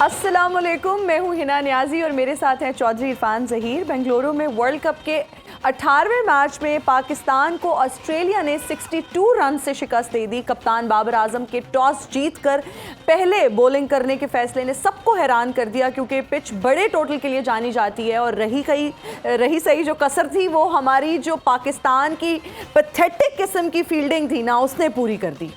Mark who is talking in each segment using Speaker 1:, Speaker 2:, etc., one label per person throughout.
Speaker 1: अस्सलामुअलैकुम, मैं हूँ हिना नियाजी और मेरे साथ हैं चौधरी इरफान ज़हीर। बेंगलुरु में वर्ल्ड कप के 18वें मैच में पाकिस्तान को ऑस्ट्रेलिया ने 62 रन से शिकस्त दे दी। कप्तान बाबर आजम के टॉस जीतकर पहले बॉलिंग करने के फैसले ने सबको हैरान कर दिया, क्योंकि पिच बड़े टोटल के लिए जानी जाती है और रही सही जो कसर थी वो हमारी जो पाकिस्तान की पैथेटिक किस्म की फील्डिंग थी ना, उसने पूरी कर दी।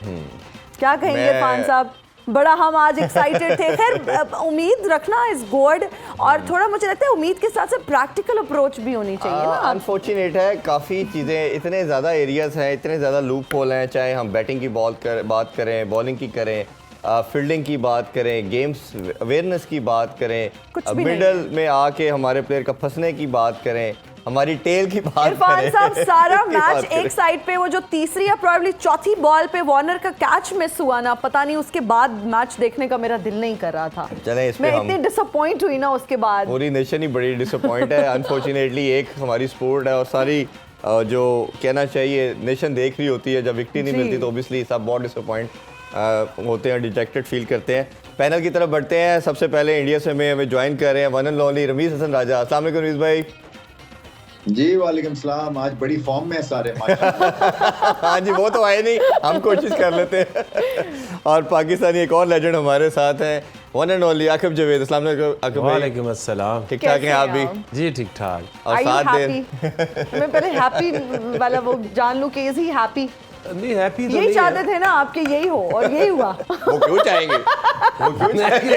Speaker 1: क्या कहेंगे इरफान साहब? बड़ा हम आज एक्साइटेड थे। खैर उम्मीद रखना इज गुड, और थोड़ा मुझे लगता है उम्मीद के साथ साथ प्रैक्टिकल अप्रोच भी होनी चाहिए ना।
Speaker 2: अनफॉर्चुनेट है, काफ़ी चीज़ें, इतने ज़्यादा एरियाज़ हैं, इतने ज़्यादा लूप होल हैं, चाहे हम बैटिंग की बात करें, बॉलिंग की करें, फील्डिंग की बात करें, गेम्स अवेयरनेस की बात करें, मिडल में आके हमारे प्लेयर का फंसने की बात करें, हमारी टेल की बात करें।
Speaker 1: इरफान साहब सारा मैच एक साइड पे, वो जो तीसरी या प्रोबेबली चौथी बॉल पे वार्नर का कैच मिस हुआ ना, पता नहीं उसके बाद मैच देखने का मेरा दिल नहीं कर रहा था।
Speaker 2: चलें, इस
Speaker 1: मैं इतनी डिसअपॉइंट हुई ना उसके बाद।
Speaker 2: पूरी नेशन ही बड़ी डिसअपॉइंट है। अनफॉर्चुनेटली एक हमारी स्पोर्ट है और सारी जो कहना चाहिए नेशन देख रही होती है, जब विक्ट्री नहीं मिलती तो ऑब्वियसली सब बहुत डिसअपॉइंट होते हैं, डिजेक्टेड फील करते हैं। पैनल की तरफ बढ़ते हैं। सबसे पहले इंडिया से हमें ज्वाइन कर रहे हैं one and only Ramiz Hasan Raja. अस्सलाम वालेकुम रमीज भाई।
Speaker 3: जी वालेकुम सलाम। आज बड़ी फॉर्म में सारे।
Speaker 2: हाँ जी, वो तो आए नहीं, हम कोशिश कर लेते हैं। और पाकिस्तानी एक और लेजेंड हमारे साथ हैं, one and only Aqib Javed. अस्सलाम वालेकुम।
Speaker 4: वालेकुम अस्सलाम।
Speaker 2: ठीक ठाक हैं आप भी?
Speaker 4: जी ठीक ठाक।
Speaker 2: और साथ
Speaker 1: मैं पहले हैप्पी वाला वो जान लूं कि इज ही हैप्पी?
Speaker 4: नहीं, हैप्पी तो
Speaker 1: यही चाहते थे ना आपके, यही हो और यही हुआ।
Speaker 2: वो क्यों चाहेंगे? वो क्यों चाहेंगे?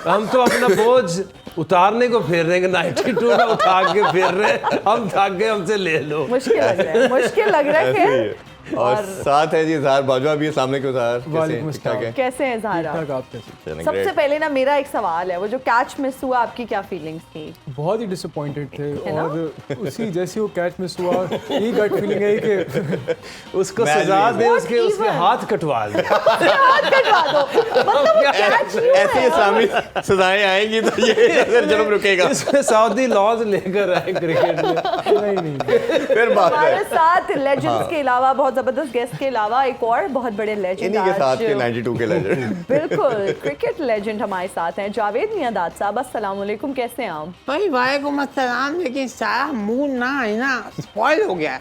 Speaker 4: हम तो अपना बोझ उतारने को फेर रहे हैं, 92 का उठा के फेर रहे हैं। हम थक गए, हमसे ले लो।
Speaker 1: मुश्किल लग रहा है, मुश्किल लग रहा है। खैर
Speaker 2: और साथ है जी इजहार बाजवा भी। अस्सलाम वालेकुम इजहार।
Speaker 1: कैसे हैं इजहार आप? सबसे पहले ना मेरा एक सवाल है, वो जो कैच मिस हुआ आपकी क्या फीलिंग्स थी?
Speaker 5: बहुत ही डिसअपॉइंटेड थे, और उसी जैसे वो कैच मिस हुआ यही गट फीलिंग है कि
Speaker 4: उसको सजा दे, उसके हाथ कटवा दे।
Speaker 1: हाथ कटवा दो, मतलब वो कैच
Speaker 2: ऐसी इस्लामी सजाएं आएंगी तो ये जन्म रुकेगा।
Speaker 4: इसमें सऊदी लॉज लेकर आए क्रिकेट में।
Speaker 5: नहीं
Speaker 2: फिर बात है।
Speaker 1: हमारे साथ लेजेंड्स के अलावा, बहुत जबरदस्त गेस्ट के अलावा, एक और बहुत बड़े लेजेंड
Speaker 2: इन्हीं के साथ के 92 के लेजेंड।
Speaker 1: बिल्कुल क्रिकेट लेजेंड हमारे साथ हैं जावेद मियांदाद साहब। अस्सलाम वालेकुम, कैसे हैं आप?
Speaker 6: भाई वालेकुम अस्सलाम। लेकिन सारा मूड ना है ना स्पॉइल हो गया,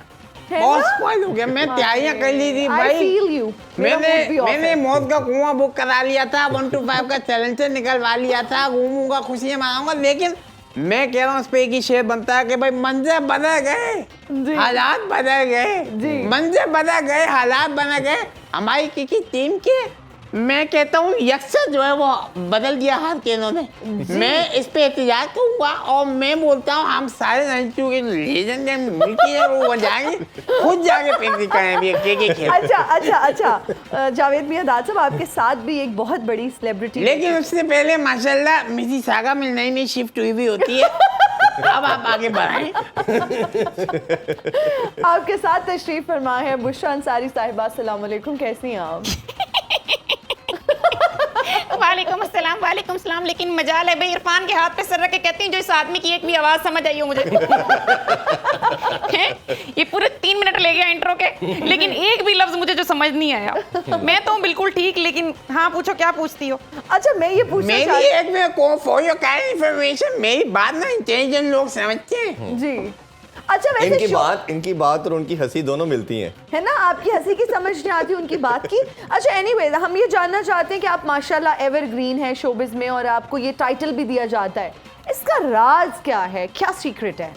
Speaker 6: बहुत स्पॉइल हो गया। मैं तैयारियां कर ली थी भाई। मैंने मौत का कुआं बुक करा लिया था, 1 to 5 का चैलेंजर निकलवा लिया था, घूमूंगा, खुशियां मनाऊंगा। लेकिन मैं कह रहा हूँ उस पे एक ही शेर बनता है कि भाई मंजर बदल गए, हालात बदल गए, मंजर बदल गए, हालात बदल गए हमारी किसी टीम के। मैं कहता हूँ यक्सर जो है वो बदल दिया हाथ के इन्होंने। मैं इस पे एहतजाज करूँगा और मैं बोलता हूँ हम सारे लड़कियों के लेजेंड मिलके वो जाएंगे, खुद जाके पेंटिंग करेंगे।
Speaker 1: अच्छा जावेद मियांदाद साहब, आपके साथ भी एक बहुत बड़ी सेलिब्रिटी,
Speaker 6: लेकिन उससे पहले माशाल्लाह मेरी सागा में नई नई शिफ्ट हुई भी होती है। अब आप आगे बढ़ाएं।
Speaker 1: आपके साथ तशरीफ फरमा है बुशरा अंसारी साहिबा। अस्सलाम वालेकुम, कैसी हैं आप?
Speaker 7: वालेकुम अस्सलाम। वालेकुम सलाम। लेकिन मजाल है भाई, इरफान के हाथ पे सर रख के कहती हूँ जो इस आदमी की एक भी आवाज समझ आई हो मुझे। ये पूरे 3 मिनट ले गया इंट्रो के, लेकिन एक भी लफ्ज मुझे जो समझ नहीं आया। मैं तो बिल्कुल ठीक, लेकिन हाँ पूछो क्या पूछती हो?
Speaker 1: अच्छा मैं ये पूछना
Speaker 6: मेरी एक में फॉर योर काइंड इंफॉर्मेशन, मेरी बात ना इंटेलिजेंट लोग समझते हैं
Speaker 1: जी। अच्छा वैसे
Speaker 2: इनकी बात और उनकी हंसी दोनों मिलती हैं,
Speaker 1: है ना? आपकी हंसी की समझ नहीं आती उनकी बात की। अच्छा एनीवेज, हम ये जानना चाहते हैं कि आप माशाल्लाह एवरग्रीन है शोबिज में, और आपको ये टाइटल भी दिया जाता है, इसका राज क्या है? क्या सीक्रेट है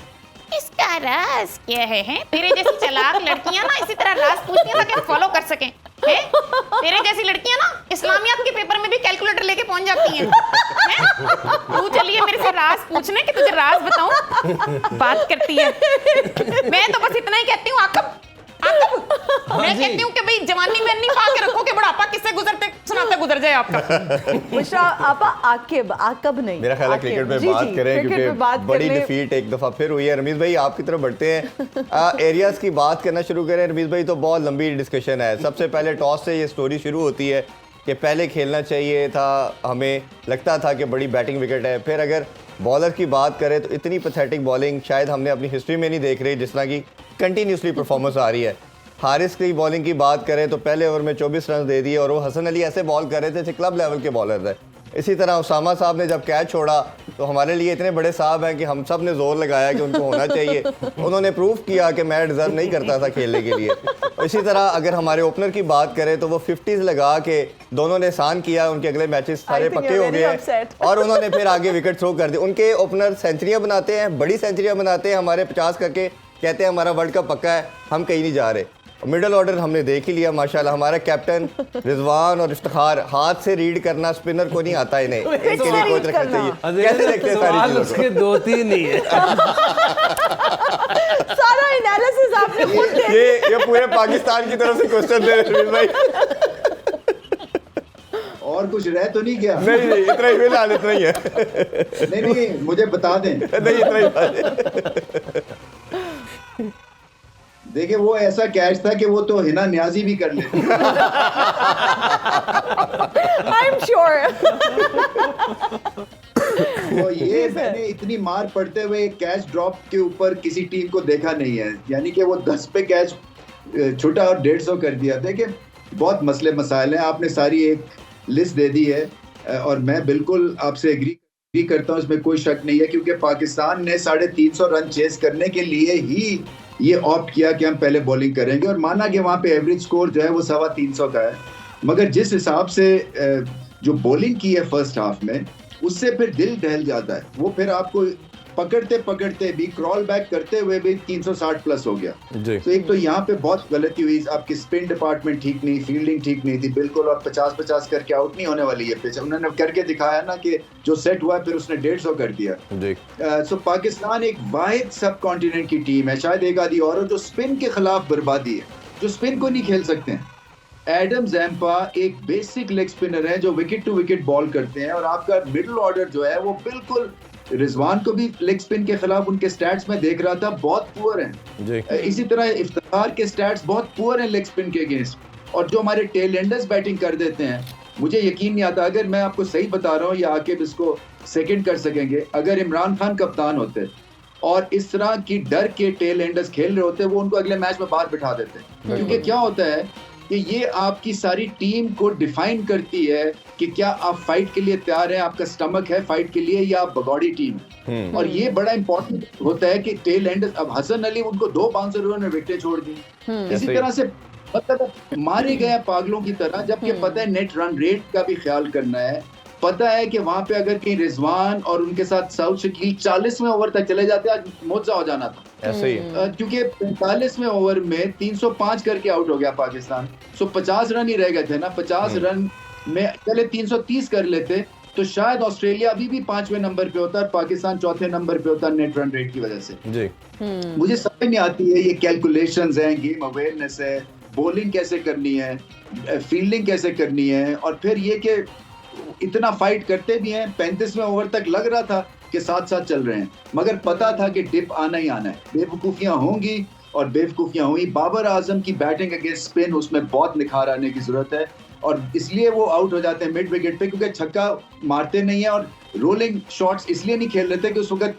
Speaker 7: इसका? राज क्या है? तेरे जैसी चालाक लड़कियां ना इसी तरह राज पूछती हैं ताकि फॉलो कर सकें। तेरे जैसी लड़कियां ना इस्लामियात के पेपर में भी कैलकुलेटर लेके पहुंच जाती हैं। तू चलिए मेरे से राज पूछने कि तुझे राज बताऊं, बात करती है। मैं तो बस इतना ही कहती हूँ आकब मैं कहती हूँ कि भाई जवानी में नहीं पा के रखो कि बुढ़ापा किससे गुजरते सुनाते गुजर जाए आपका।
Speaker 1: बुशरा आपा आकब नहीं,
Speaker 2: मेरा ख्याल है क्रिकेट में बात करें क्योंकि बड़ी डिफीट एक दफा फिर हुई है। रमीज भाई आपकी तरफ बढ़ते हैं, एरियाज की बात करना शुरू करें। रमीज भाई तो बहुत लंबी डिस्कशन है। सबसे पहले टॉस से ये स्टोरी शुरू होती है कि पहले खेलना चाहिए था, हमें लगता था कि बड़ी बैटिंग विकेट है। फिर अगर बॉलर की बात करें तो इतनी पैथेटिक बॉलिंग शायद हमने अपनी हिस्ट्री में नहीं देख रही, जिस तरह की कंटिन्यूसली परफॉर्मेंस आ रही है। हारिस की बॉलिंग की बात करें तो पहले ओवर में 24 रन दे दिए और वो हसन अली ऐसे बॉल कर रहे थे जैसे क्लब लेवल के बॉलर थे। इसी तरह उसामा साहब ने जब कैच छोड़ा तो हमारे लिए इतने बड़े साहब हैं कि हम सब ने जोर लगाया कि उनको होना चाहिए। उन्होंने प्रूव किया कि मैं डिज़र्व नहीं करता था खेलने के लिए। इसी तरह अगर हमारे ओपनर की बात करें तो वो 50s लगा के दोनों ने एहसान किया, उनके अगले मैचेस सारे पक्के हो गए और उन्होंने फिर आगे विकेट थ्रो कर दी। उनके ओपनर सेंचुरियाँ बनाते हैं, बड़ी सेंचुरियाँ बनाते हैं, हमारे 50 करके कहते हैं हमारा वर्ल्ड कप पक्का है, हम कहीं नहीं जा रहे। मिडल ऑर्डर हमने देख ही लिया माशाल्लाह। हमारा कैप्टन रिजवान और इफ्तिखार हाथ से रीड करना स्पिनर को नहीं आता इन्हें, इनके लिए कोच रखना चाहिए। कैसे देखते हैं सारी चीजों को?
Speaker 4: उसके 2-3 ही है।
Speaker 1: सारा एनालिसिस आपने खुद दे
Speaker 2: ये पूरे पाकिस्तान की तरफ से क्वेश्चन दे रहे हैं भाई।
Speaker 3: और कुछ रह तो नहीं गया?
Speaker 2: नहीं इतना ही फिलहाल इतना ही है।
Speaker 3: नहीं मुझे बता दें।
Speaker 2: नहीं इतना ही।
Speaker 3: देखिए वो ऐसा कैच था कि वो तो हिना न्याजी भी कर लेती।
Speaker 1: I am sure.
Speaker 3: तो ये मैंने इतनी मार पड़ते हुए कैच ड्रॉप के ऊपर किसी टीम को देखा नहीं है, यानी कि वो 10 पे कैच छूटा और 150 कर दिया। देखिए बहुत मसले मसाइल हैं, आपने सारी एक लिस्ट दे दी है और मैं बिल्कुल आपसे एग्री करता हूँ, इसमें कोई शक नहीं है, क्योंकि पाकिस्तान ने 350 रन चेस करने के लिए ही ये ऑप्ट किया कि हम पहले बॉलिंग करेंगे और माना कि वहाँ पे एवरेज स्कोर जो है वो 350 का है, मगर जिस हिसाब से जो बॉलिंग की है फर्स्ट हाफ में, उससे फिर दिल दहल जाता है। वो फिर आपको पकड़ते पकड़ते भी, क्रॉल बैक करते हुए भी 360 प्लस हो गया। तो एक तो यहाँ पे बहुत गलती हुई, आपकी स्पिन डिपार्टमेंट ठीक नहीं, फील्डिंग ठीक नहीं थी बिल्कुल, और 50-50 करके आउट नहीं होने वाली है पिच। उन्होंने करके दिखाया ना कि जो सेट हुआ फिर उसने 150 कर दिया। सो पाकिस्तान एक वाहिद सब कॉन्टिनेंट की टीम है, शायद एक आधी और, जो स्पिन के खिलाफ बर्बादी है, जो स्पिन को नहीं खेल सकते हैं। एडम ज़ैम्पा एक बेसिक लेग स्पिनर है जो विकेट टू विकेट बॉल करते हैं, और आपका मिडिल ऑर्डर जो है वो बिल्कुल, रिजवान को भी लेग स्पिन के खिलाफ उनके स्टैट्स में देख रहा था बहुत पुअर हैं। इसी तरह इफ्तिखार के स्टैट्स बहुत पुअर हैं लेग स्पिन के अगेंस्ट, और जो हमारे टेल एंडर्स बैटिंग कर देते हैं, मुझे यकीन नहीं आता, अगर मैं आपको सही बता रहा हूँ या आके इसको सेकंड कर सकेंगे, अगर इमरान खान कप्तान होते और इस तरह की डर के टेल एंडर्स खेल रहे होते, वो उनको अगले मैच में बाहर बिठा देते। क्योंकि क्या होता है कि ये आपकी सारी टीम को डिफाइन करती है कि क्या आप फाइट के लिए तैयार हैं, आपका स्टमक है फाइट के लिए, या आप बगौड़ी टीम है। और ये बड़ा इंपॉर्टेंट होता है कि टेल एंडर्स, अब हसन अली उनको 2 बाउंसर उन्होंने विकेटें छोड़ दी, इसी तरह से मतलब मारे गए पागलों की तरह, जबकि पता है नेट रन रेट का भी ख्याल करना है, पता है कि वहां पे अगर कहीं रिजवान और उनके साथ साउथ शकील 40वें ओवर तक चले जाते, आज मुआवजा हो जाना था।
Speaker 2: ऐसे ही
Speaker 3: क्योंकि 45वें ओवर में 305 करके आउट हो गया पाकिस्तान। 50 रन ही रह गए थे ना, 50 रन में पहले 330 कर लेते तो शायद ऑस्ट्रेलिया अभी भी 5वें नंबर पे होता और पाकिस्तान 4थे नंबर पे होता नेट रन रेट की वजह से।
Speaker 2: जी
Speaker 3: मुझे समझ नहीं आती है, ये कैलकुलेशंस हैं, गेम अवेयरनेस है, बॉलिंग कैसे करनी है, फील्डिंग कैसे करनी है, और फिर ये कि इतना फाइट करते भी हैं। 35वें ओवर तक लग रहा था कि साथ साथ चल रहे हैं, मगर पता था कि डिप आना ही आना है, बेवकूफ़ियाँ होंगी और बेवकूफ़ियाँ हुई। बाबर आजम की बैटिंग अगेंस्ट स्पिन, उसमें बहुत निखार आने की ज़रूरत है, और इसलिए वो आउट हो जाते हैं मिड विकेट पे, क्योंकि छक्का मारते नहीं है और रोलिंग शॉट्स इसलिए नहीं खेल रहे थे कि उस वक्त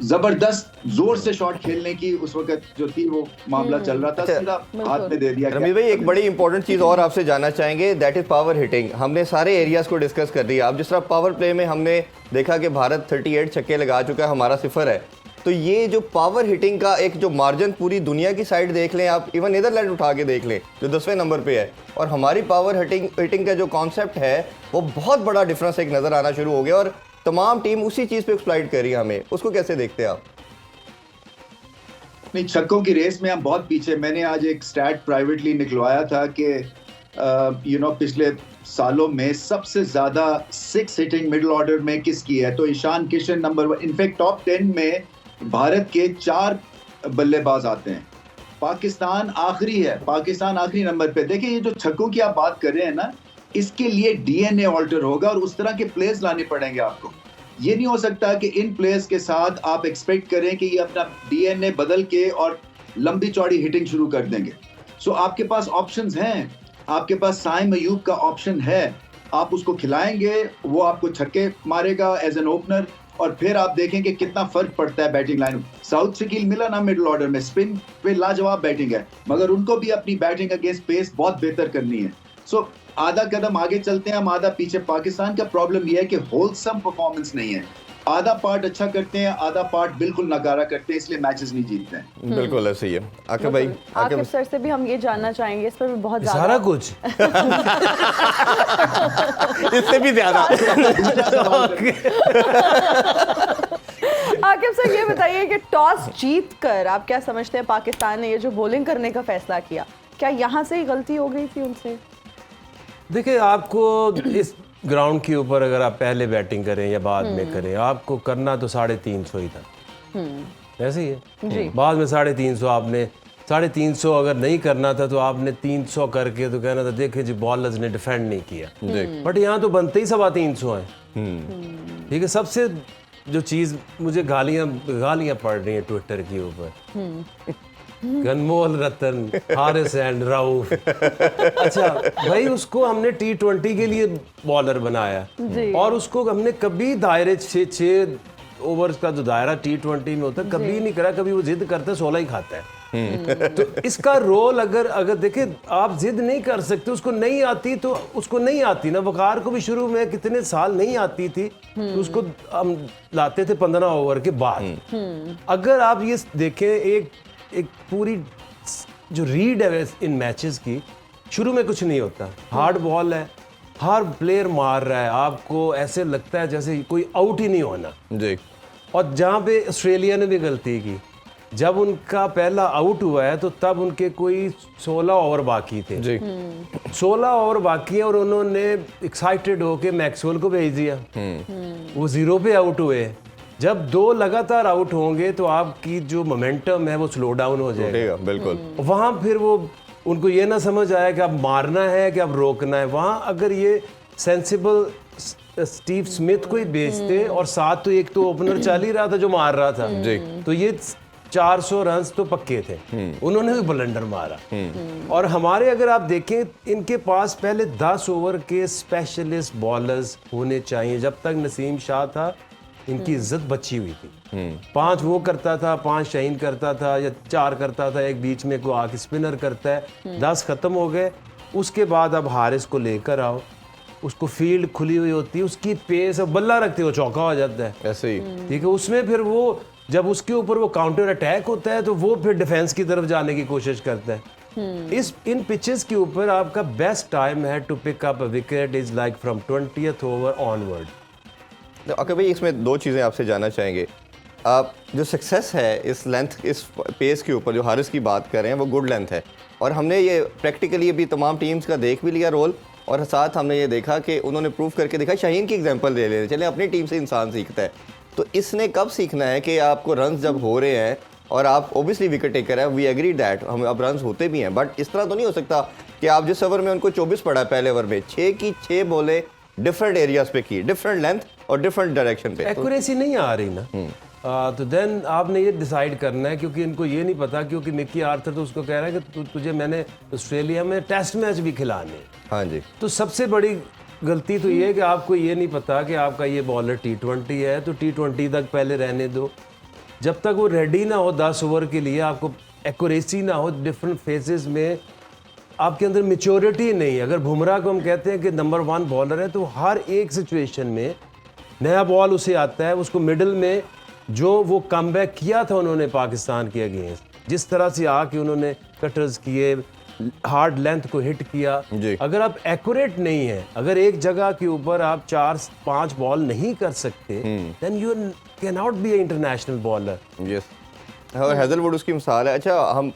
Speaker 3: जबरदस्त जोर से शॉट खेलने की उस वक्त जो थी वो मामला चल रहा था, सीधा हाथ में दे दिया।
Speaker 2: रमीज भाई एक बड़ी इंपॉर्टेंट चीज़ और आपसे जानना चाहेंगे, दैट इज़ पावर हिटिंग। हमने सारे एरियाज को डिस्कस कर दिया। अब जिस तरह पावर प्ले में हमने देखा कि भारत 38 छक्के लगा चुका है, हमारा 0 है, तो ये जो पावर हिटिंग का एक जो मार्जिन पूरी दुनिया की साइड देख लें आप, इवन नीदरलैंड उठा के देख लें जो 10वें नंबर पे है, और हमारी पावर हिटिंग का जो कॉन्सेप्ट है वो बहुत बड़ा डिफरेंस एक नज़र आना शुरू हो गया, और तमाम टीम उसी चीज़ पे एक्सप्लॉइट कर रही है हमें। उसको कैसे देखते हैं आप?
Speaker 3: नहीं, छक्कों की रेस में हम बहुत पीछे। मैंने आज एक स्टैट प्राइवेटली निकलवाया था कि पिछले सालों में सबसे ज़्यादा 6 हिटिंग मिडिल ऑर्डर में किसकी है, तो Ishan Kishan number 1। In fact top 10 में भारत के 4 बल्लेबाज आते हैं, पाकिस्तान आखिरी है, पाकिस्तान आखिरी नंबर पे। देखिए ये जो छक्कों की आप बात कर रहे हैं ना, इसके लिए डीएनए ऑल्टर होगा और उस तरह के प्लेयर्स लाने पड़ेंगे आपको। ये नहीं हो सकता कि इन प्लेयर्स के साथ आप एक्सपेक्ट करें कि ये अपना डीएनए बदल के और लंबी चौड़ी हिटिंग शुरू कर देंगे। सो आपके पास ऑप्शंस हैं, आपके पास साइम अयूब का ऑप्शन है, आप उसको खिलाएंगे, वो आपको छक्के मारेगा एज एन ओपनर, और फिर आप देखेंगे कितना फर्क पड़ता है बैटिंग लाइन। साउथ शकील मिला ना मिडिल ऑर्डर में, स्पिन पे लाजवाब बैटिंग है, मगर उनको भी अपनी बैटिंग अगेंस्ट पेस बहुत बेहतर करनी है। सो आधा कदम आगे चलते हैं हम, आधा पीछे। पाकिस्तान का प्रॉब्लम यह है कि होलसम परफॉर्मेंस नहीं है, आधा पार्ट अच्छा करते हैं, आधा पार्ट बिल्कुल नकारा करते हैं, इसलिए मैचेस नहीं जीतते हैं।
Speaker 2: बिल्कुल ऐसे ही है। आकिब भाई,
Speaker 1: आकिब सर से भी हम ये जानना चाहेंगे, इस पर भी बहुत ज्यादा
Speaker 4: सारा कुछ
Speaker 2: इससे भी ज्यादा
Speaker 1: आकिब सर ये बताइए कि टॉस जीत कर आप क्या समझते हैं पाकिस्तान ने ये जो बॉलिंग करने का फैसला किया, क्या यहाँ से ही गलती हो गई थी उनसे?
Speaker 4: देखिए, आपको इस ग्राउंड के ऊपर अगर आप पहले बैटिंग करें या बाद में करें, आपको करना तो 350 ही था। ऐसे ही है। बाद में 350 आपने 350 अगर नहीं करना था तो आपने 300 करके तो कहना था देखे जी बॉलर्स ने डिफेंड नहीं किया। बट यहाँ तो बनते ही 350 हैं। ठीक है। सबसे जो चीज़ मुझे गालियाँ पड़ रही हैं ट्विटर के ऊपर, गनमोल रतन, हारिस एंड राउफ। अच्छा भाई, उसको हमने T20 के लिए बॉलर बनाया और उसको हमने कभी दायरे 6 ओवर्स का जो दायरा T20 में होता है कभी नहीं करा। कभी वो जिद करता है 16 ही खाता है। तो इसका रोल अगर देखे, आप जिद नहीं कर सकते, उसको नहीं आती तो उसको नहीं आती ना। वकार को भी शुरू में कितने साल नहीं आती थी तो उसको हम लाते थे 15 ओवर के बाद। अगर आप ये देखें, एक पूरी जो रीड है इन मैचेस की, शुरू में कुछ नहीं होता, हार्ड बॉल है, हर प्लेयर मार रहा है, आपको ऐसे लगता है जैसे कोई आउट ही नहीं होना जी। और जहाँ पे ऑस्ट्रेलिया ने भी गलती की, जब उनका पहला आउट हुआ है तो तब उनके कोई 16 ओवर बाकी थे जी। 16 ओवर बाकी है और उन्होंने एक्साइटेड होके मैक्सवेल को भेज दिया, वो 0 पे आउट हुए। जब 2 लगातार आउट होंगे तो आपकी जो मोमेंटम है वो स्लो डाउन हो जाएगा।
Speaker 2: बिल्कुल।
Speaker 4: वहाँ फिर वो उनको ये ना समझ आया कि अब मारना है कि अब रोकना है। वहाँ अगर ये सेंसिबल स्टीव स्मिथ को ही बेचते और साथ तो एक तो ओपनर चल ही रहा था जो मार रहा था जी, तो ये 400 रन तो पक्के थे। उन्होंने भी ब्लंडर मारा। और हमारे अगर आप देखें, इनके पास पहले 10 ओवर के स्पेशलिस्ट बॉलर्स होने चाहिए। जब तक नसीम शाह था इनकी इज्जत बची हुई थी। 5 वो करता था, 5 शाहीन करता था या 4 करता था, एक बीच में को आके स्पिनर करता है। 10 खत्म हो गए। उसके बाद अब हारिस को लेकर आओ, उसको फील्ड खुली हुई होती है, उसकी पेस अब बल्ला रखते हो चौका हो जाता है
Speaker 2: ऐसे ही।
Speaker 4: ठीक है। उसमें फिर वो जब उसके ऊपर वो काउंटर अटैक होता है तो वो फिर डिफेंस की तरफ जाने की कोशिश करता है। इन पिचेस के ऊपर आपका बेस्ट टाइम है to pick up a wicket is like from 20th over onward.
Speaker 2: तो अगर भाई इसमें 2 चीज़ें आपसे जानना चाहेंगे। आप जो सक्सेस है इस लेंथ, इस पेस के ऊपर जो हारिस की बात कर रहे हैं, वो गुड लेंथ है और हमने ये प्रैक्टिकली अभी तमाम टीम्स का देख भी लिया रोल, और साथ हमने ये देखा कि उन्होंने प्रूव करके दिखा। शाहीन की एग्जांपल ले लेते चले, अपनी टीम से इंसान सीखता है, तो इसने कब सीखना है कि आपको रन्स जब हो रहे हैं और आप ओबियसली विकेट टेकर है, वी एग्री दैट, हम अब रन्स होते भी हैं, बट इस तरह तो नहीं हो सकता कि आप जिस ओवर में उनको 24 पड़ा पहले ओवर में, 6 की 6 बॉलें डिफरेंट एरियाज पे की, डिफरेंट लेंथ और डिफरेंट डायरेक्शन पे,
Speaker 4: एक्यूरेसी नहीं आ रही ना। तो देन आपने ये डिसाइड करना है, क्योंकि इनको ये नहीं पता, क्योंकि मिकी आर्थर तो उसको कह रहा है कि तुझे मैंने ऑस्ट्रेलिया में टेस्ट मैच भी खिलाने।
Speaker 2: हाँ जी।
Speaker 4: तो सबसे बड़ी गलती तो ये है कि आपको ये नहीं पता कि आपका ये बॉलर T20 है, तो T20 तक पहले रहने दो। जब तक वो रेडी ना हो 10 ओवर के लिए, आपको एक्यूरेसी ना हो डिफरेंट फेजेस में, आपके अंदर मेच्योरिटी नहीं। अगर बुमराह को हम कहते हैं कि नंबर 1 बॉलर है, तो हर एक सिचुएशन में नया बॉल उसे आता है, उसको मिडिल में जो वो कमबैक किया था उन्होंने पाकिस्तान के अगेंस्ट, जिस तरह से आके उन्होंने कटर्स किए, हार्ड लेंथ को हिट किया। अगर आप एक्यूरेट नहीं है, अगर एक जगह के ऊपर आप 4-5 बॉल नहीं कर सकते, then you can not be a international bowler.
Speaker 2: Yes, और हैजलवुड उसकी मिसाल है। अच्छा, हम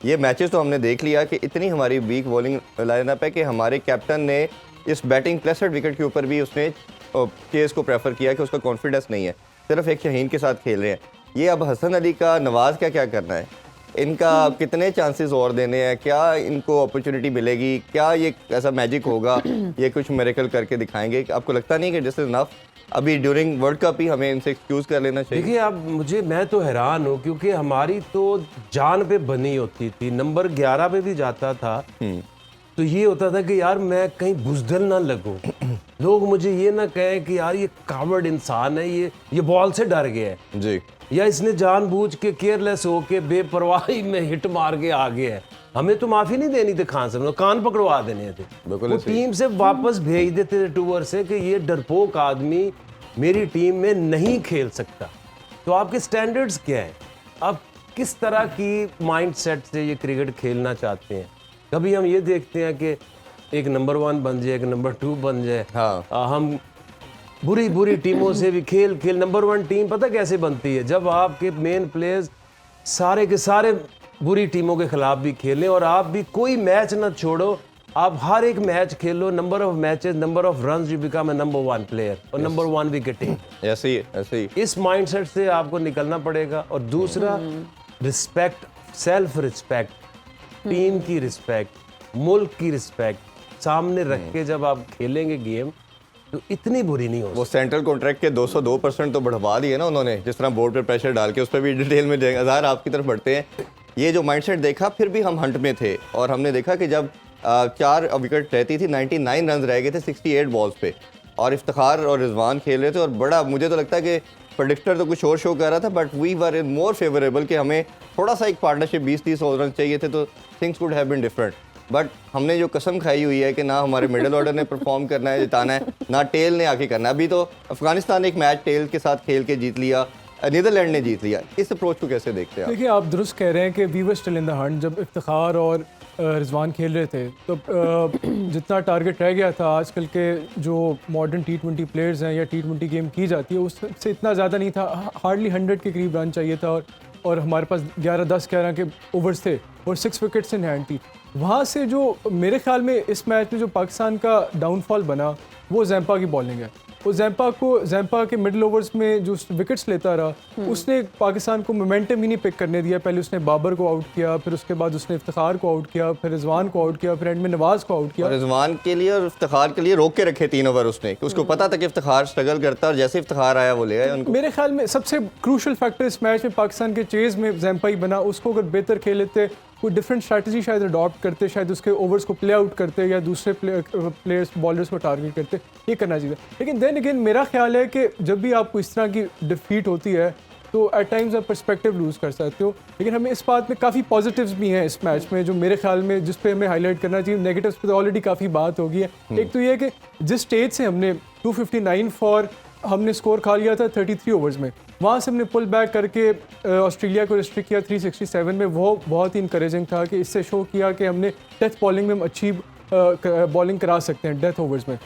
Speaker 2: ये मैचेस तो हमने देख लिया कि इतनी हमारी वीक बॉलिंग लाइनअप है कि हमारे कैप्टन ने इस बैटिंग प्लेसड विकेट के ऊपर भी उसने केस को प्रेफर किया कि उसका कॉन्फिडेंस नहीं है, सिर्फ एक शाहीन के साथ खेल रहे हैं। ये अब हसन अली का, नवाज का क्या करना है? इनका कितने चांसेस और देने हैं? क्या इनको अपॉर्चुनिटी मिलेगी? क्या ये ऐसा मैजिक होगा, ये कुछ मिरेकल करके दिखाएंगे? आपको लगता नहीं कि दिस इज इनफ? अभी ड्यूरिंग वर्ल्ड कप ही हमें इनसे एक्सक्यूज कर लेना चाहिए?
Speaker 4: देखिए, अब मैं तो हैरान हूँ, क्योंकि हमारी तो जान पे बनी होती थी, नंबर 11 पे भी जाता था तो ये होता था कि यार मैं कहीं बुजदल ना लगूं। लोग मुझे ये ना कहें कि यार ये कावर्ड इंसान है, ये बॉल से डर गया है
Speaker 2: जी,
Speaker 4: या इसने जानबूझ के केयरलेस होके बेपरवाही में हिट मार के आ गया है। हमें तो माफी नहीं देनी थी खान साहब, कान पकड़वा देने थे। वो टीम से वापस भेज देते थे टूर से कि ये डरपोक आदमी मेरी टीम में नहीं खेल सकता। तो आपके स्टैंडर्ड्स क्या हैं? आप किस तरह की माइंडसेट से ये क्रिकेट खेलना चाहते हैं? कभी हम ये देखते हैं कि एक नंबर 1 बन जाए, एक नंबर 2 बन जाए।
Speaker 2: हाँ।
Speaker 4: हम बुरी टीमों से भी खेल नंबर 1 टीम पता कैसे बनती है? जब आपके मेन प्लेयर्स सारे के सारे बुरी टीमों के खिलाफ भी खेलें और आप भी कोई मैच ना छोड़ो, आप हर एक match Khelo, number of matches, number of runs, you become a number 1 player और नंबर 1 विकेटिंग।
Speaker 2: ऐसे ही
Speaker 4: इस माइंडसेट से आपको निकलना पड़ेगा। और दूसरा, रिस्पेक्ट, सेल्फ रिस्पेक्ट, टीम की रिस्पेक्ट, मुल्क की रिस्पेक्ट सामने रख के जब आप खेलेंगे गेम तो इतनी बुरी नहीं हो।
Speaker 2: वो सेंट्रल कॉन्ट्रैक्ट के 202% तो बढ़वा दिए ना उन्होंने, जिस तरह बोर्ड पे प्रेशर डाल के। उस पर भी डिटेल में जाएंगे। अज़हर आपकी तरफ बढ़ते हैं। ये जो माइंडसेट देखा, फिर भी हम हंट में थे और हमने देखा कि जब 4 विकेट रहती थी, 99 रन रह गए थे 68 बॉल्स पे, और इफ्तिखार और रिजवान खेल रहे थे। और बड़ा मुझे तो लगता है कि प्रेडिक्टर तो कुछ और शो कर रहा था, but we were in more favourable कि हमें थोड़ा सा एक पार्टनरशिप 20-30 रन चाहिए थे, तो things could have been different. But हमने जो कसम खाई हुई है कि ना हमारे मिडिल ऑर्डर ने परफॉर्म करना है, जिताना है, ना टेल ने आके करना है। अभी तो अफगानिस्तान ने एक मैच टेल के साथ खेल के जीत लिया, नीदरलैंड ने जीत लिया। इस अप्रोच को कैसे देखते हैं आप?
Speaker 5: देखिए, आप दुरुस्त कह रहे हैं कि we were still in the hunt. जब इफ्तिखार और रिजवान खेल रहे थे तो जितना टारगेट रह गया था, आजकल के जो मॉडर्न T20 प्लेयर्स हैं या T20 गेम की जाती है उससे इतना ज़्यादा नहीं था। हार्डली 100 के करीब रन चाहिए था और हमारे पास 11 के ओवर्स थे और 6 विकेट्स इन हैंड थी। वहाँ से जो मेरे ख्याल में इस मैच में जो पाकिस्तान का डाउनफॉल बना वो ज़ैम्पा की बॉलिंग है। वो ज़ैम्पा के मिडल ओवर्स में जो विकेट्स लेता रहा, उसने पाकिस्तान को मोमेंटम ही नहीं पिक करने दिया। पहले उसने बाबर को आउट किया, फिर उसके बाद उसने इफ्तिखार को आउट किया, फिर रिजवान को आउट किया, फिर एंड में नवाज को आउट किया।
Speaker 2: रिजवान के लिए और इफ्तिखार के लिए रोक के रखे 3 ओवर उसने, कि उसको पता था कि इफ्तिखार स्ट्रगल करता और जैसे इफ्तिखार आया वो ले आया उनको।
Speaker 5: मेरे ख्याल में सबसे क्रूशल फैक्टर इस मैच में पाकिस्तान के चेज में ज़ैम्पा ही बना। उसको अगर बेहतर खेल लेते, कोई डिफरेंट स्ट्रैटेजी शायद अडॉप्ट करते, शायद उसके ओवर्स को प्ले आउट करते या दूसरे प्लेयर्स बॉलर्स को टारगेट करते, ये करना चाहिए। लेकिन देन अगेन मेरा ख्याल है कि जब भी आपको इस तरह की डिफीट होती है तो एट टाइम्स आप पर्सपेक्टिव लूज़ कर सकते हो। लेकिन हमें इस बात में काफ़ी पॉजिटिव्स भी हैं इस मैच में, जो मेरे ख्याल में जिस पे हमें हाईलाइट करना चाहिए। नेगेटिव्स पे तो ऑलरेडी काफ़ी बात होगी है। एक तो ये है कि जिस स्टेज से हमने 259 फॉर हमने स्कोर खा लिया था 33 ओवर्स में, वहाँ से हमने पुल बैक करके ऑस्ट्रेलिया को रिस्ट्रिक्ट किया 367 में। वो बहुत ही इंकरेजिंग था कि इससे शो किया कि हमने डेथ बॉलिंग में हम अच्छी बॉलिंग करा सकते हैं डेथ ओवर्स में।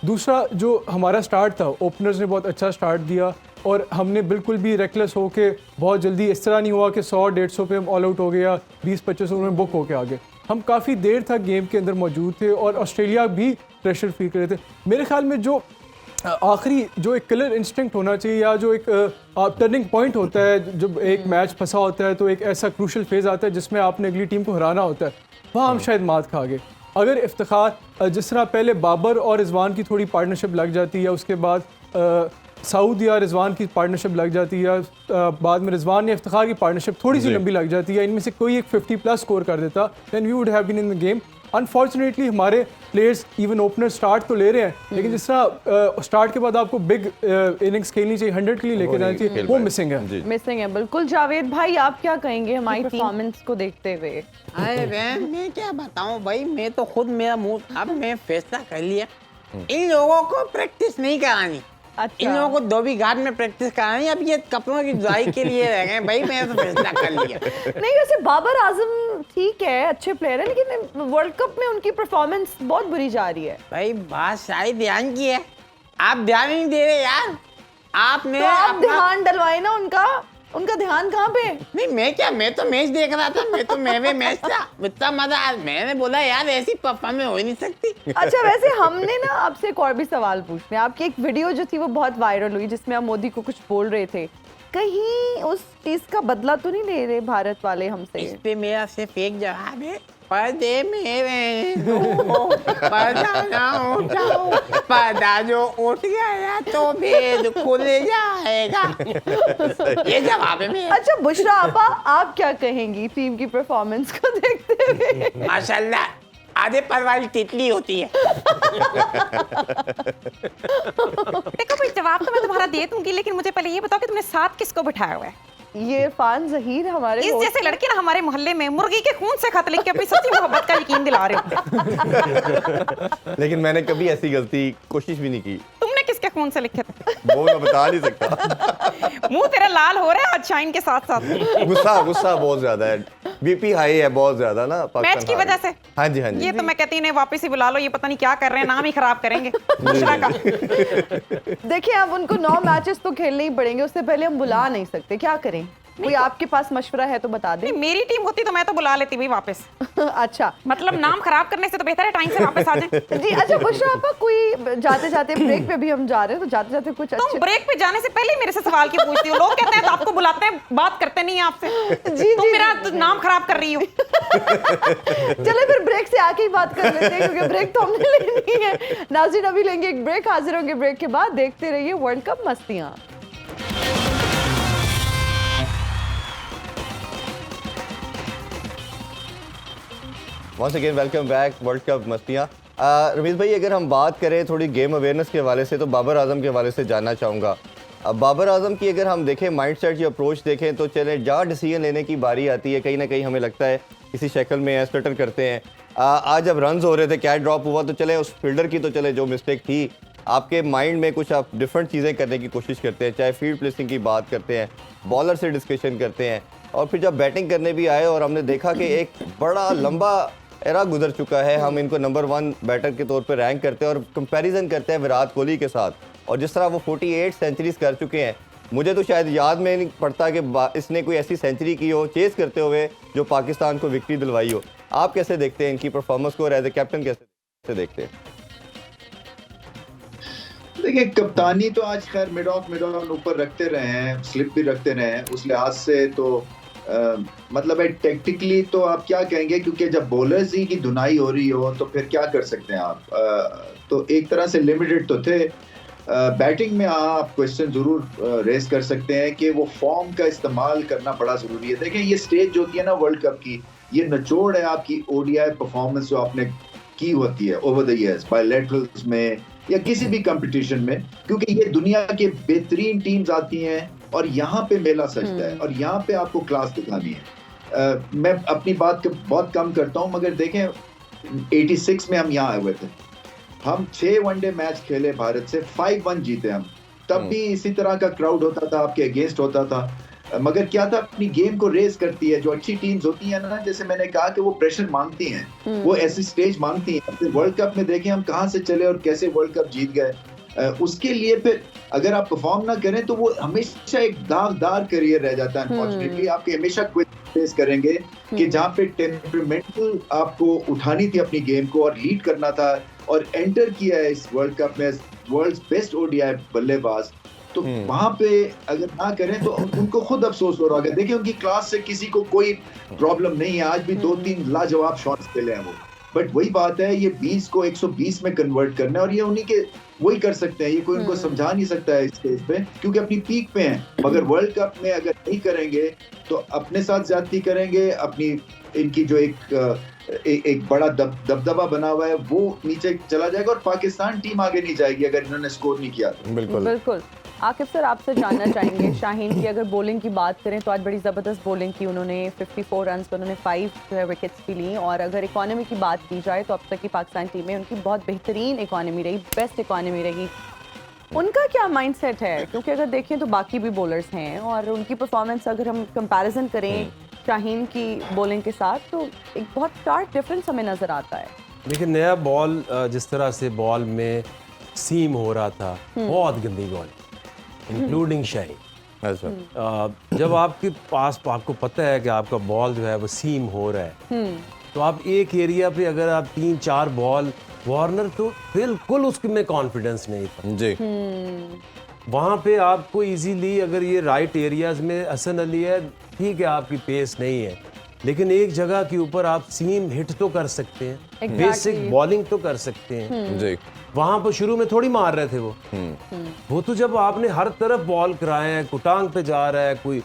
Speaker 5: दूसरा जो हमारा स्टार्ट था, ओपनर्स ने बहुत अच्छा स्टार्ट दिया और हमने बिल्कुल भी रेकलेस हो के बहुत जल्दी इस तरह नहीं हुआ कि 100-150 पे हम ऑल आउट हो गया, 20-25 ओवर में बुक होके आ गए। हम काफ़ी देर तक गेम के अंदर मौजूद थे और ऑस्ट्रेलिया भी प्रेशर फील कर रहे थे। मेरे ख्याल में जो आखिरी जो एक किलर इंस्टिंक्ट होना चाहिए या जो एक टर्निंग पॉइंट होता है, जब एक मैच फंसा होता है तो एक ऐसा क्रूशल फेज़ आता है जिसमें आपने अगली टीम को हराना होता है, वहाँ हम शायद मात खा गए। अगर इफ्तिखार जिस तरह पहले बाबर और रिजवान की थोड़ी पार्टनरशिप लग जाती है, उसके बाद सऊद या रिजवान की पार्टनरशिप लग जाती है, बाद में रिजवान या इफ्तिखार की पार्टनरशिप थोड़ी सी लंबी लग जाती है, इनमें से कोई एक 50+ स्कोर कर देता, then we would have been in the game. Unfortunately हमारे प्लेयर्स इवन ओपनर स्टार्ट तो ले रहे हैं, लेकिन जिस तरह स्टार्ट के बाद आपको बिग इनिंग्स खेलनी चाहिए, 100 के लिए लेके जानी चाहिए, वो मिसिंग है।
Speaker 1: मिसिंग है बिल्कुल। जावेद भाई, आप क्या कहेंगे हमारी परफॉर्मेंस को देखते हुए?
Speaker 6: अरे बहन, मैं क्या बताऊं भाई, मैं तो खुद मेरा मूड, अब मैं फैसला कर लिया, इन लोगों को प्रैक्टिस नहीं करानी।
Speaker 1: अच्छा।
Speaker 6: इन लोगों को धोबी घाट में प्रैक्टिस करानी, अब ये कपड़ों की धुलाई के लिए रह गए भाई। मैं तो फैसला कर लिया।
Speaker 1: नहीं, वैसे बाबर आजम ठीक है, अच्छे प्लेयर है, लेकिन वर्ल्ड कप में उनकी परफॉर्मेंस बहुत बुरी जा रही है।
Speaker 6: भाई बात सारी ध्यान की है, आप ध्यान नहीं दे रहे यार। आपने
Speaker 1: तो आप ध्यान डलवाए ना उनका ध्यान कहाँ पे?
Speaker 6: नहीं, मैं तो मैच देख रहा था, मैं मैच था, इतना मजा। मैंने बोला यार ऐसी परफॉर्मेंस हो ही नहीं सकती।
Speaker 1: अच्छा, वैसे हमने ना आपसे एक और भी सवाल पूछने। आपकी एक वीडियो जो थी वो बहुत वायरल हुई, जिसमें आप मोदी को कुछ बोल रहे थे, कहीं उस चीज का बदला तो नहीं ले रहे भारत वाले हमसे?
Speaker 6: इस पे मेरा सिर्फ एक जवाब है, पर्दे मेरे पर्दा ना उठाओ, पर्दा जो उठ गया तो भेद खुल जाएगा। ये जवाब है मेरा।
Speaker 1: अच्छा बुशरा आपा, आप क्या कहेंगी टीम की परफॉर्मेंस को देखते हुए?
Speaker 6: माशाल्लाह, आधे पर वाली तितली होती है।
Speaker 7: देखो भाई, जवाब तो मैं तुम्हारा दे दूंगी, लेकिन मुझे पहले ये बताओ कि तुमने साथ किसको बिठाया हुआ है?
Speaker 1: ये इरफान जहीर हमारे
Speaker 7: इस जैसे लड़के ना हमारे मोहल्ले में मुर्गी के खून से खत लिख के अपनी सच्ची मोहब्बत का यकीन दिला रहे हो।
Speaker 2: लेकिन मैंने कभी ऐसी गलती कोशिश भी नहीं की।
Speaker 7: तुमने किसके खून से लिखे थे?
Speaker 2: वो मैं बता नहीं सकता।
Speaker 7: मुंह तेरा लाल हो रहा है आज शाइन के साथ साथ।
Speaker 2: गुस्सा बहुत ज्यादा है, बीपी हाई है बहुत ज्यादा ना पाकिस्तान
Speaker 7: मैच की वजह से।
Speaker 2: हाँ जी हाँ जी।
Speaker 7: ये तो मैं कहती हूँ वापस ही बुला लो, ये पता नहीं क्या कर रहे हैं, नाम ही खराब करेंगे दूसरा का।
Speaker 1: देखिए, अब उनको 9 मैचेस तो खेलने ही पड़ेंगे, उससे पहले हम बुला नहीं सकते, क्या करें? कोई आपके पास मशवरा है तो बता दें।
Speaker 7: मेरी टीम होती तो मैं तो बुला लेती भाई वापस।
Speaker 1: अच्छा,
Speaker 7: मतलब नाम खराब करने से तो बेहतर है टाइम से वापस आ जाए।
Speaker 1: जी अच्छा बुशरा आपा, कोई जाते जाते ब्रेक पे भी हम जा रहे हैं, तो जाते जाते कुछ
Speaker 7: तुम
Speaker 1: अच्छे
Speaker 7: ब्रेक पे जाने से पहले ही मेरे से सवाल क्यों पूछती हो? लोग कहते हैं तो आपको बुलाते हैं, बात करते नहीं हैं आपसे।
Speaker 1: जी
Speaker 7: तुम मेरा नाम खराब कर रही हो।
Speaker 1: चले फिर ब्रेक से आके ही बात कर लेते हैं, क्योंकि ब्रेक तो हमने लेनी है। नाज़रीन, अभी लेंगे एक ब्रेक, हाजिर होंगे ब्रेक के बाद। देखते रहिए वर्ल्ड कप मस्तियां।
Speaker 2: Once again welcome back world cup मस्तियाँ। रमीज भाई, अगर हम बात करें थोड़ी गेम अवेयरनेस के हवाले से, तो बाबर आजम के हवाले से जानना चाहूँगा। अब बाबर आजम की अगर हम देखें माइंडसेट या अप्रोच देखें, तो चले जहाँ डिसीजन लेने की बारी आती है, कहीं ना कहीं हमें लगता है किसी शक्ल में स्टटर करते हैं। आज जब रन्स हो रहे थे, कैच ड्रॉप हुआ, तो चले उस फील्डर की तो चले जो मिस्टेक थी, आपके माइंड में कुछ आप डिफरेंट चीज़ें करने की कोशिश करते हैं, चाहे फील्ड प्लेसिंग की बात करते हैं, बॉलर से डिस्कशन करते हैं, और फिर जब बैटिंग करने भी आए और हमने देखा कि एक बड़ा लंबा एरा गुजर चुका है, हम इनको नंबर 1 बैटर के तौर पर रैंक करते हैं और कंपैरिजन करते हैं विराट कोहली के साथ, और जिस तरह वो 48 सेंचुरीज कर चुके हैं, मुझे तो शायद याद में नहीं पड़ता कि इसने कोई ऐसी सेंचुरी की हो चेस करते हुए जो पाकिस्तान को विक्ट्री दिलवाई हो। आप कैसे देखते हैं इनकी परफॉर्मेंस को, और एज ए कैप्टन कैसे देखते हैं?
Speaker 3: देखिए, कप्तानी तो आज खैर मिड ऑन ऊपर रखते रहे हैं, स्लिप भी रखते रहे हैं, उस लिहाज से तो मतलब है टेक्टिकली तो आप क्या कहेंगे, क्योंकि जब बॉलर्स ही की धुनाई हो रही हो तो फिर क्या कर सकते हैं आप। तो एक तरह से लिमिटेड तो थे। बैटिंग में आप क्वेश्चन जरूर रेस कर सकते हैं कि वो फॉर्म का इस्तेमाल करना बड़ा जरूरी है। देखें, ये स्टेज जो होती है ना वर्ल्ड कप की, ये निचोड़ है आपकी ओडीआई परफॉर्मेंस जो आपने की होती है ओवर द ईयर्स, बायलैटरल्स में या किसी भी कंपटीशन में, क्योंकि ये दुनिया के बेहतरीन टीम्स आती हैं और यहाँ पे मेला सजता है और यहाँ पे आपको क्लास दिखानी है। मैं अपनी बात बहुत कम करता हूँ, मगर देखें 86 में हम यहाँ आए हुए थे, हम 6 वनडे मैच खेले भारत से, 5-1 जीते हम। तब भी इसी तरह का क्राउड होता था, आपके अगेंस्ट होता था, मगर क्या था, अपनी गेम को रेस करती है। जो अच्छी टीम्स होती है ना, जैसे मैंने कहा कि वो प्रेशर मांगती हैं, वो ऐसी स्टेज मांगती हैं। वर्ल्ड कप में देखें हम कहाँ से चले और कैसे वर्ल्ड कप जीत गए। उसके लिए फिर अगर आप परफॉर्म ना करें तो वो हमेशा एक दागदार करियर रह जाता है। अनफॉर्चुनेटली आपके हमेशा फेस करेंगे कि जहाँ पे टेम्परामेंटल आपको उठानी थी अपनी गेम को और लीड करना था, और एंटर किया है इस वर्ल्ड कप में वर्ल्ड्स बेस्ट ओडीआई बल्लेबाज, तो वहां पे अगर ना करें तो उनको खुद अफसोस हो रहा होगा। देखिए, उनकी क्लास से किसी को कोई प्रॉब्लम नहीं है, आज भी 2-3 लाजवाब शॉट्स खेले हैं वो, बट वही बात है, ये 20 को 120 में कन्वर्ट करना है, और ये उन्हीं के वही कर सकते हैं। ये कोई उनको समझा नहीं सकता है इस स्टेज पे, क्योंकि अपनी पीक पे हैं। मगर वर्ल्ड कप में अगर नहीं करेंगे तो अपने साथ ज्यादती करेंगे, अपनी इनकी जो एक बड़ा दबदबा बना हुआ है वो नीचे चला जाएगा, और पाकिस्तान टीम आगे नहीं जाएगी अगर इन्होंने स्कोर नहीं किया।
Speaker 1: बिल्कुल। आकिब सर, आपसे जानना चाहेंगे शाहीन की अगर बॉलिंग की बात करें तो आज बड़ी ज़बरदस्त बॉलिंग की उन्होंने, 54 रन पर उन्होंने 5 विकेट्स भी ली, और अगर इकॉनमी की बात की जाए तो अब तक की पाकिस्तान टीम में उनकी बहुत बेहतरीन इकॉनमी रही, बेस्ट इकॉनमी रही। उनका क्या माइंडसेट है? क्योंकि अगर देखें तो बाकी भी बॉलर्स हैं और उनकी परफॉर्मेंस अगर हम कंपैरिजन करें शाहीन की बॉलिंग के साथ तो एक बहुत स्टार्क डिफरेंस हमें नज़र आता है।
Speaker 4: देखिए, नया बॉल जिस तरह से बॉल में सीम हो रहा था, बहुत गंदी बॉल, इंक्लूडिंग शाहीन। जब आपके पास आपको पता है कि आपका बॉल जो है वो सीम हो रहा है, तो आप एक एरिया पे अगर आप 3-4 बॉल, वार्नर तो बिल्कुल उसमें कॉन्फिडेंस नहीं था
Speaker 2: जी,
Speaker 4: वहाँ पे आपको इजीली, अगर ये राइट एरियाज में हसन अली है, ठीक है आपकी पेस नहीं है, लेकिन एक जगह के ऊपर आप सीम हिट तो कर सकते हैं, बेसिक बॉलिंग तो कर सकते हैं
Speaker 2: जी।
Speaker 4: वहां पर शुरू में थोड़ी मार रहे थे वो तो जब आपने हर तरफ बॉल कराए हैं, कुटांग पे जा रहा है कोई,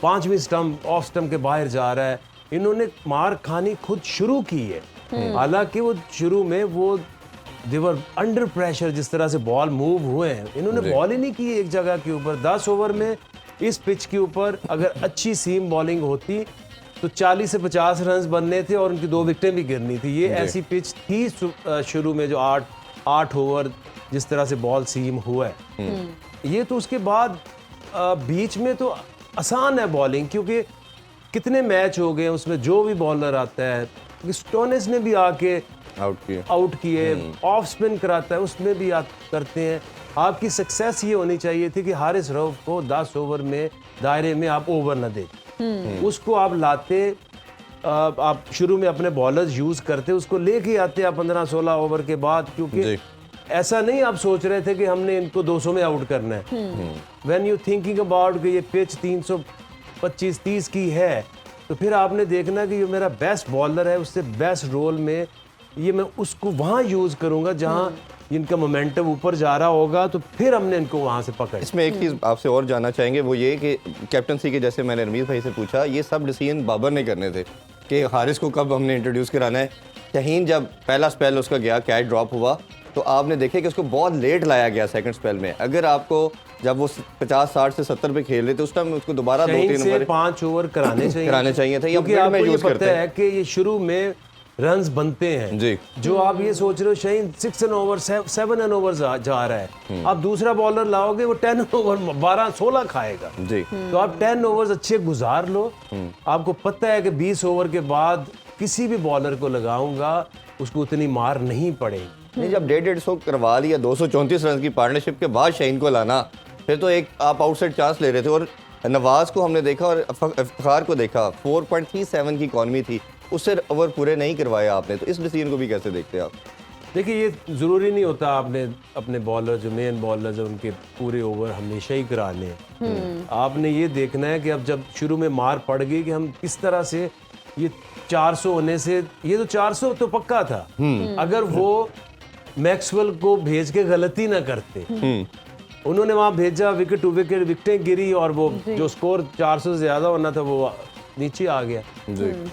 Speaker 4: 5वीं स्टंप ऑफ स्टंप के बाहर जा रहा है, इन्होंने मार खानी खुद शुरू की है। हालांकि वो शुरू में वो देवर अंडर प्रेशर, जिस तरह से बॉल मूव हुए हैं, इन्होंने बॉल ही नहीं की एक जगह के ऊपर। 10 ओवर में इस पिच के ऊपर अगर अच्छी सीम बॉलिंग होती तो 40 से 50 रन बनने थे और उनकी 2 विकेटें भी गिरनी थी। ये ऐसी पिच थी शुरू में जो 8 ओवर जिस तरह से बॉल सीम हुआ है। ये तो उसके बाद बीच में तो आसान है बॉलिंग, क्योंकि कितने मैच हो गए उसमें जो भी बॉलर आता है, स्टोनिस ने भी आके आउट किए, ऑफ स्पिन कराता है उसमें भी आप करते हैं। आपकी सक्सेस ये होनी चाहिए थी कि हारिस रऊफ को 10 ओवर में दायरे में आप ओवर न दें, उसको आप लाते, आप शुरू में अपने बॉलर्स यूज करते, उसको लेके आते आप 15-16 ओवर के बाद, क्योंकि ऐसा नहीं आप सोच रहे थे कि हमने इनको 200 में आउट करना है। व्हेन यू थिंकिंग अबाउट कि ये पिच 325-30 की है, तो फिर आपने देखना कि ये मेरा बेस्ट बॉलर है, उससे बेस्ट रोल में ये मैं उसको वहां यूज करूंगा जहां इनका मोमेंटम ऊपर जा रहा होगा, तो फिर हमने इनको वहां से पकड़ा।
Speaker 2: इसमें एक चीज़ आपसे और जानना चाहेंगे, वो ये कि कैप्टनसी के, जैसे मैंने रमीज भाई से पूछा, ये सब डिसीजन बाबर ने करने थे कि हारिस को कब हमने इंट्रोड्यूस कराना है। शाहीन जब पहला स्पेल उसका गया, कैच ड्रॉप हुआ, तो आपने देखे कि उसको बहुत लेट लाया गया सेकंड स्पेल में। अगर आपको जब वो 50-60 से 70 पे खेल रहे थे उस टाइम उसको दोबारा 2-3 ओवर
Speaker 4: 5 ओवर कराने चाहिए
Speaker 2: थे,
Speaker 4: क्योंकि आपको ये पता है कि ये शुरू में रन्स बनते हैं
Speaker 2: जी।
Speaker 4: जो आप ये सोच रहे हो Shaheen 6 an over 7 an over जा रहा है, आप दूसरा बॉलर लाओगे वो 10 ओवर 12-16 खाएगा जी। तो आप 10 ओवर्स अच्छे गुजार लो। आपको पता है कि 20 ओवर के बाद किसी भी बॉलर को लगाऊंगा उसको उतनी मार नहीं पड़ेगी।
Speaker 2: नहीं, जब 150 करवा लिया 234 रन की पार्टनरशिप के बाद शाहीन को लाना, फिर तो एक आप आउटसाइड चांस ले रहे थे। और नवाज को हमने देखा और इफ्तिखार को देखा, 4.37 की इकॉनमी थी, उससे ओवर पूरे नहीं करवाया आपने, तो इस डिसीजन को भी कैसे देखते हैं आप?
Speaker 4: देखिए, ये ज़रूरी नहीं होता आपने अपने बॉलर जो मेन बॉलर्स हैं उनके पूरे ओवर हमेशा ही कराने हैं। आपने ये देखना है कि अब जब शुरू में मार पड़ गई कि हम किस तरह से ये 400 होने से, ये तो 400 तो पक्का था, अगर वो मैक्सवेल को भेज के गलती ना करते, उन्होंने वहां भेजा, विकेट टू विकेट, विकेटें गिरी और वो जो स्कोर 400 से ज्यादा होना था वो नीचे आ गया।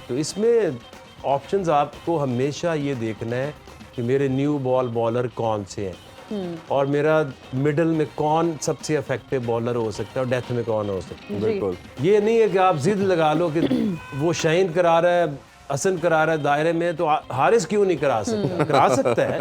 Speaker 4: तो इसमें ऑप्शंस आपको हमेशा ये देखना है कि मेरे न्यू बॉल बॉलर कौन से हैं और मेरा मिडल में कौन सबसे इफेक्टिव बॉलर हो सकता है और डेथ में कौन हो सकता है।
Speaker 2: बिल्कुल,
Speaker 4: ये नहीं है कि आप जिद लगा लो कि वो शाहीन करा रहा है, हसन करा रहा है दायरे में, तो हारिस क्यों नहीं करा सकता? करा सकता है,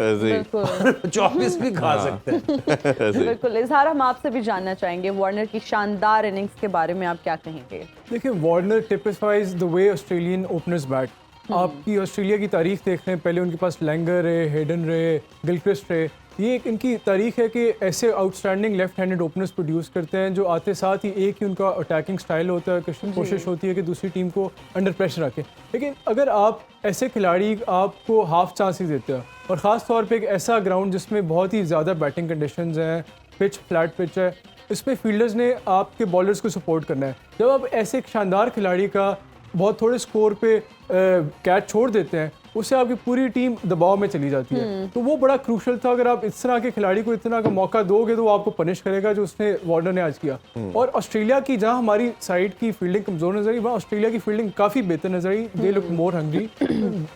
Speaker 4: 24 भी खा सकता है।
Speaker 1: बिल्कुल। इजहार, हम आपसे भी जानना चाहेंगे वार्नर की शानदार इनिंग्स के बारे में आप क्या कहेंगे?
Speaker 5: देखिए, Warner typifies the way Australian openers bat. आपकी ऑस्ट्रेलिया की तारीख देख लें, पहले उनके पास लैंगर रहे, हेडन रहे, गिलक्रिस्ट रहे। ये एक इनकी तारीख है कि ऐसे outstanding left handed openers produce करते हैं जो आते साथ ही एक ही उनका अटैकिंग स्टाइल होता है, कोशिश होती है कि दूसरी टीम को अंडर प्रेशर रखें। लेकिन अगर आप ऐसे खिलाड़ी आपको हाफ चांसेस देते हैं, और ख़ास तौर पे एक ऐसा ग्राउंड जिसमें बहुत ही ज़्यादा बैटिंग कंडीशंस हैं, पिच फ्लैट पिच है, इसमें फील्डर्स ने आपके बॉलर्स को सपोर्ट करना है। जब आप ऐसे एक शानदार खिलाड़ी का बहुत थोड़े स्कोर पे कैच छोड़ देते हैं, उससे आपकी पूरी टीम दबाव में चली जाती है। तो वो बड़ा क्रूशल था। अगर आप इस तरह के खिलाड़ी को इतना का मौका दोगे तो वो आपको पनिश करेगा, जो उसने वार्नर ने आज किया। और ऑस्ट्रेलिया की, जहां हमारी साइड की फील्डिंग कमजोर नजर आई, वहाँ ऑस्ट्रेलिया की फील्डिंग काफ़ी बेहतर नजर आई। They look more hungry.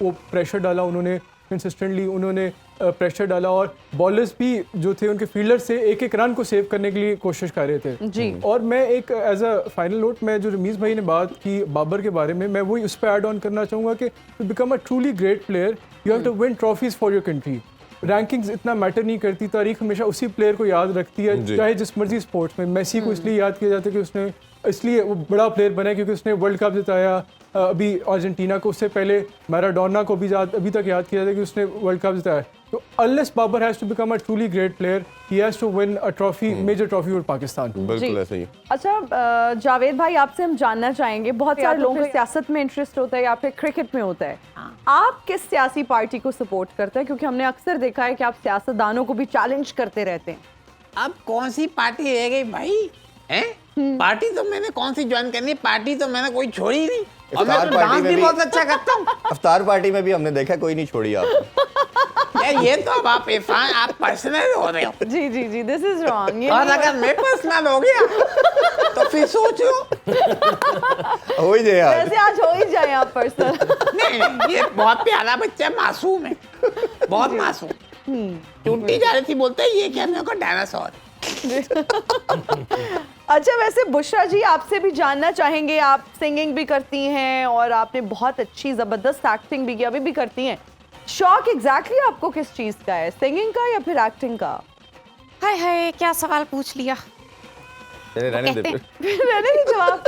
Speaker 5: वो प्रेशर डाला उन्होंने, कंसिस्टेंटली उन्होंने प्रेशर डाला, और बॉलर्स भी जो थे उनके फील्डर से एक एक रन को सेव करने के लिए कोशिश कर रहे थे जी। और मैं एक एज अ फाइनल नोट, मैं जो रमीज़ भाई ने बात की बाबर के बारे में, मैं वही उस पर ऐड ऑन करना चाहूँगा कि to become a truly great player you have to win trophies for your country. Rankings इतना मैटर नहीं करती, तारीख हमेशा उसी प्लेयर को याद रखती है, चाहे जिस मर्जी स्पोर्ट्स में। मेसी को इसलिए याद किया जाता है कि उसने, इसलिए वो बड़ा प्लेयर बना क्योंकि उसने वर्ल्ड कप जिताया अभी अर्जेंटीना को। उससे पहले मैराडोना को भी अभी तक याद किया जाता है कि उसने वर्ल्ड कप जिताया। तो unless Babar has to become a truly great player, he has to win a trophy, major trophy for Pakistan.
Speaker 2: बिल्कुल ऐसे ही।
Speaker 1: अच्छा जावेद भाई, आपसे हम जानना चाहेंगे, बहुत सारे लोगों को सियासत में इंटरेस्ट होता है या फिर क्रिकेट में होता है, आप किस सियासी पार्टी को सपोर्ट करते हैं? क्योंकि हमने अक्सर देखा है कि आप सियासतदानों को भी चैलेंज करते रहते हैं।
Speaker 6: अब कौन सी पार्टी रह गई भाई? हैं? पार्टी तो मैंने कौन सी ज्वाइन करनी, पार्टी तो मैंने कोई छोड़ी नहीं, और मैं तो डांस भी बहुत अच्छा करता हूँ।
Speaker 2: अफ्तार पार्टी में भी हमने देखा कोई नहीं छोड़ी आपने।
Speaker 6: यार ये तो अब आप इरफान, आप पर्सनल हो रहे हो।
Speaker 1: जी जी जी, दिस इज रॉन्ग।
Speaker 6: और अगर मैं पर्सनल हो गया तो फिर सोच लो।
Speaker 2: हो ही जाए यार।
Speaker 1: वैसे आज हो ही जाए आप पर्सनल।
Speaker 6: नहीं, ये बहुत प्यारा बच्चा है, मासूम है, बहुत मासूम। टूटी जा रही थी, बोलते हैं ये क्या, मेरे को डायनासोर।
Speaker 1: अच्छा, वैसे बुशरा जी आपसे भी जानना चाहेंगे, आप सिंगिंग भी करती हैं और आपने बहुत अच्छी ज़बरदस्त एक्टिंग भी की, अभी भी करती हैं। शौक एग्जैक्टली आपको किस चीज़ का है, सिंगिंग का या फिर एक्टिंग का?
Speaker 7: हाय हाय, क्या सवाल पूछ लिया।
Speaker 2: चले रहने दे।
Speaker 1: रहने दी जवाब,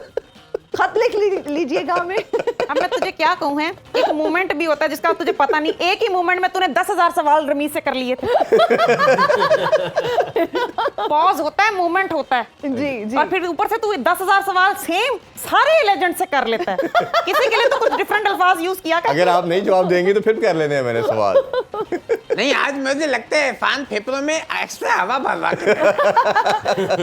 Speaker 1: खत लिख लीजिएगा हमें।
Speaker 7: अब मैं तुझे क्या कहूँ, है एक मोमेंट भी होता है जिसका तुझे पता नहीं, एक ही मोमेंट में तूने 10,000 सवाल रमीज से कर लिए थे। पॉज होता है, मोमेंट होता है
Speaker 1: जी जी।
Speaker 7: और फिर ऊपर से तू 10,000 सवाल सेम सारे लेजेंड से कर लेता है। किसी के लिए तो कुछ डिफरेंट अल्फाज यूज किया कर।
Speaker 2: अगर आप नहीं जवाब देंगे तो फिर कर लेने हैं मैंने सवाल।
Speaker 6: नहीं, आज मुझे लगता है इरफान फेफड़ों में एक्स्ट्रा हवा भर रहा है।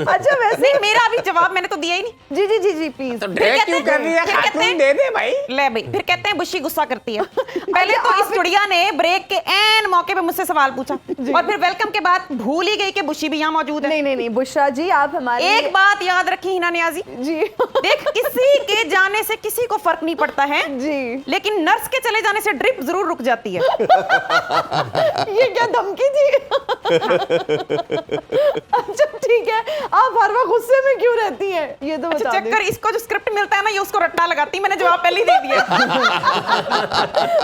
Speaker 1: अच्छा वैसे
Speaker 7: नहीं, मेरा अभी जवाब मैंने तो दिया ही नहीं।
Speaker 1: जी जी जी जी प्लीज।
Speaker 6: तो ड्रैग क्यों कर रही है?
Speaker 7: फिर कहते
Speaker 6: खातून
Speaker 7: हैं-
Speaker 6: दे दे भाई।
Speaker 7: ले भाई, फिर कहते हैं बुशी गुस्सा करती है। पहले तो इस चुड़िया ने ब्रेक के एन मौके पे मुझसे सवाल पूछा और फिर वेलकम के बाद भूल ही गई कि बुशी भी यहाँ मौजूद है।
Speaker 1: नहीं बुशरा जी आप हमारे
Speaker 7: एक बात याद रखी हिना नियाजी
Speaker 1: जी।
Speaker 7: देख, किसी के जाने से किसी को फर्क नहीं पड़ता है
Speaker 1: जी।
Speaker 7: लेकिन नर्स के चले जाने से ड्रिप जरूर रुक जाती है।
Speaker 1: ये क्या धमकी थी? अच्छा ठीक है, आप हर वक्त गुस्से में क्यों रहती हैं, ये तो बता दें।
Speaker 7: चक्कर इसको जो स्क्रिप्ट मिलता है ना, ये उसको रट्टा लगाती। मैंने जवाब पहले ही दे दिया।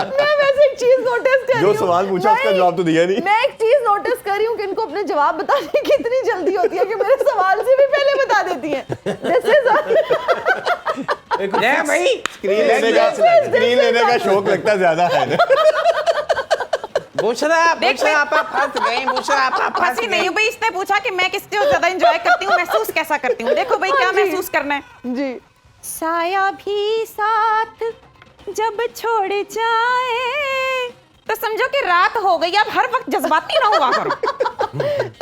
Speaker 1: मैं वैसे एक चीज नोटिस कर रही
Speaker 2: जो
Speaker 1: हूँ।
Speaker 2: सवाल पूछा उसका
Speaker 1: नहीं,
Speaker 2: जवाब तो दिया नहीं।
Speaker 1: मैं एक चीज नोटिस कर रही हूँ कि इनको अपने जवाब बताने की इतनी जल्दी होती है कि मेरे सवाल से भी पहले बता देती हैं। This is
Speaker 6: भाई
Speaker 2: स्क्रीन लेने का शौक लगता है ज्यादा है।
Speaker 6: बुशरा आप फंस गई, बुशरा आप फंस
Speaker 7: हंसी नहीं
Speaker 6: गई।
Speaker 7: हूँ भाई, इसने पूछा कि मैं किससे ज्यादा एंजॉय करती हूँ, महसूस कैसा करती हूँ। देखो भाई, क्या महसूस करना है
Speaker 1: जी।
Speaker 7: साया भी साथ जब छोड़ जाए तो समझो कि रात हो गई। अब हर वक्त जज्बाती ना हुआ करो।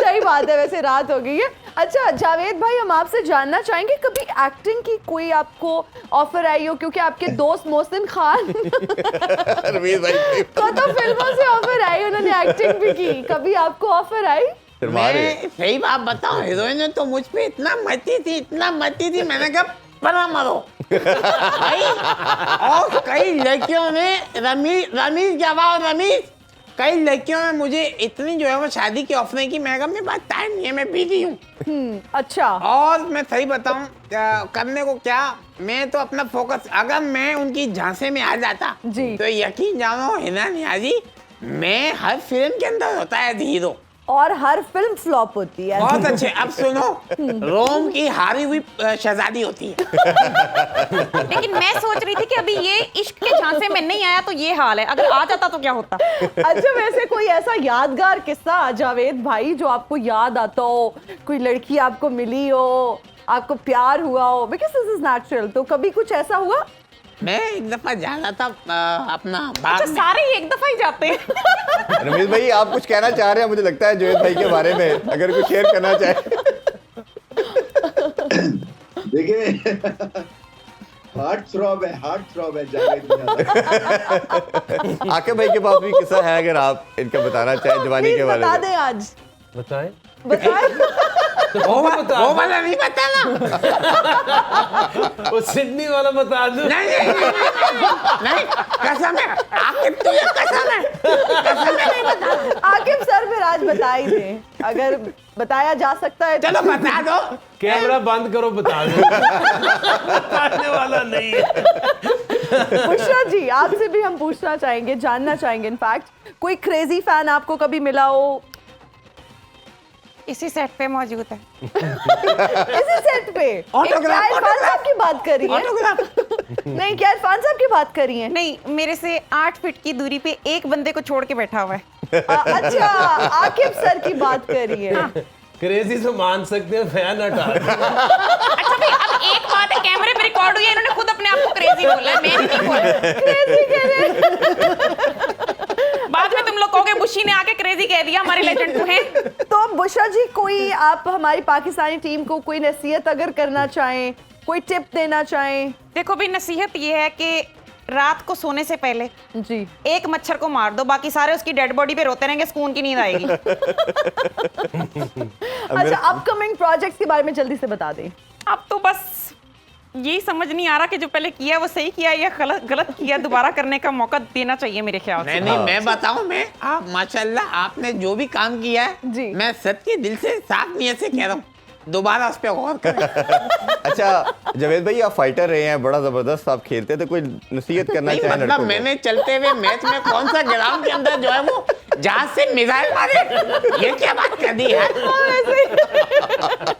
Speaker 1: सही बात है, वैसे रात हो गई है। अच्छा जावेद भाई, हम आपसे जानना चाहेंगे कभी एक्टिंग की कोई आपको ऑफर आई हो, क्योंकि आपके दोस्त मोहसिन खान
Speaker 2: रमीज भाई
Speaker 1: को तो फिल्मों से ऑफर आई, उन्होंने एक्टिंग भी की, कभी आपको ऑफर आई?
Speaker 6: मैं सही बात बताऊं, हीरोइन ने तो मुझ पे इतना मती थी, मैंने कहा परा मरो भाई। और कई लड़कियों ने रमीज जवाब रमीज, कई लड़कियों ने मुझे इतनी जो है वो शादी की ऑफर की, मैं कहा मेरे पास टाइम नहीं है, मैं बिजी हूँ।
Speaker 1: अच्छा।
Speaker 6: और मैं सही बताऊं, करने को क्या, मैं तो अपना फोकस, अगर मैं उनकी झांसे में आ जाता
Speaker 1: जी।
Speaker 6: तो यकीन जानो हिना नियाजी, मैं हर फिल्म के अंदर होता है हीरो
Speaker 1: और हर फिल्म फ्लॉप होती है।
Speaker 6: बहुत अच्छे। अब सुनो, रोम की हारी हुई शहजादी होती है।
Speaker 7: लेकिन मैं सोच रही थी कि अभी ये इश्क के झांसे में नहीं आया तो ये हाल है, अगर आ जाता तो क्या होता।
Speaker 1: अच्छा वैसे कोई ऐसा यादगार किस्सा जावेद भाई जो आपको याद आता हो, कोई लड़की आपको मिली हो, आपको प्यार हुआ हो, बिकॉज़ दिस इज नेचुरल, तो कभी कुछ ऐसा हुआ?
Speaker 6: मैं एक दफा जाना था अपना बाग
Speaker 7: अच्छा,
Speaker 6: में।
Speaker 7: सारे ही एक दफा ही जाते हैं।
Speaker 2: रमीज भाई आप कुछ कहना चाह रहे हैं, मुझे लगता है जोएद भाई के बारे में, अगर कुछ शेयर करना चाहे।
Speaker 3: देखिए हार्ट थ्रॉब है जावेद मियां।
Speaker 2: आकिब भाई के पास भी किस्सा है, अगर आप इनका बताना चाहें जवानी
Speaker 1: प्लीज
Speaker 2: के बारे
Speaker 1: बता
Speaker 2: में।
Speaker 1: दें आज,
Speaker 4: बताएं।
Speaker 1: बताएं।
Speaker 6: वो वाला नहीं बताना।
Speaker 4: वो सिडनी वाला बता दो।
Speaker 6: नहीं, कसम है, आकिब तुझे कसम है नहीं बताना।
Speaker 1: आकिब सर फिर आज बता ही दें, अगर बताया जा सकता है तो।
Speaker 6: चलो बता दो।
Speaker 4: कैमरा बंद करो, बता दो। बताने वाला नहीं है।
Speaker 1: बुशरा जी आपसे भी हम पूछना चाहेंगे, जानना चाहेंगे इनफैक्ट, कोई क्रेजी फैन आपको कभी मिला हो?
Speaker 7: इसी सेट पे मौजूद है।
Speaker 1: इसी सेट पे? क्या इरफान साहब की बात कर रही हैं? नहीं, क्या इरफान साहब की बात कर रही हैं?
Speaker 7: नहीं, मेरे से 8 फीट की दूरी पे एक बंदे को छोड़ के बैठा हुआ है।
Speaker 1: अच्छा, आकिब सर की बात कर रही है।
Speaker 4: क्रेजी से मान सकते हैं, फैन हटा दो।
Speaker 7: अच्छा भाई, अब एक बात है, कैमरे पे रिकॉर्ड हुई है, इन्होंने खुद अपने आप को क्रेजी बोला है, मैं नहीं बोला।
Speaker 1: क्रेजी कह रहे।
Speaker 7: बाद में तुम लोग कहोगे बुशी ने आके क्रेजी कह दिया, हमारे लेजेंड को है।
Speaker 1: तो बुशरा जी, कोई आप हमारी पाकिस्तानी टीम को कोई नसीहत अगर करना चाहें, कोई टिप देना चाहें?
Speaker 7: देखो भाई, नसीहत ये है कि रात को सोने से पहले
Speaker 1: जी
Speaker 7: एक मच्छर को मार दो, बाकी सारे उसकी डेड बॉडी पे रोते रहेंगे, सुकून की नींद आएगी।
Speaker 1: अच्छा, अपकमिंग प्रोजेक्ट्स के बारे में जल्दी से बता दें।
Speaker 7: अब तो बस यही समझ नहीं आ रहा कि जो पहले किया वो सही किया या गलत किया, दोबारा करने का मौका देना चाहिए मेरे ख्याल से।
Speaker 6: नहीं मैं बताऊं, मैं आप माशाल्लाह आपने जो भी काम किया है
Speaker 1: जी।
Speaker 6: मैं सच्चे दिल से साफ नियत से कह रहा हूँ, दोबारा उस पर गौर करें।
Speaker 2: अच्छा जावेद भाई, आप फाइटर रहे हैं, बड़ा जबरदस्त आप खेलते हैं, तो कोई नसीहत करना
Speaker 6: नहीं
Speaker 2: चाहें
Speaker 6: मतलब
Speaker 2: लड़कों को?
Speaker 6: मैंने चलते हुए मैच में कौन सा ग्राउंड के अंदर जो है वो जहाज से मिसाइल मारे, ये क्या बात कर दी है?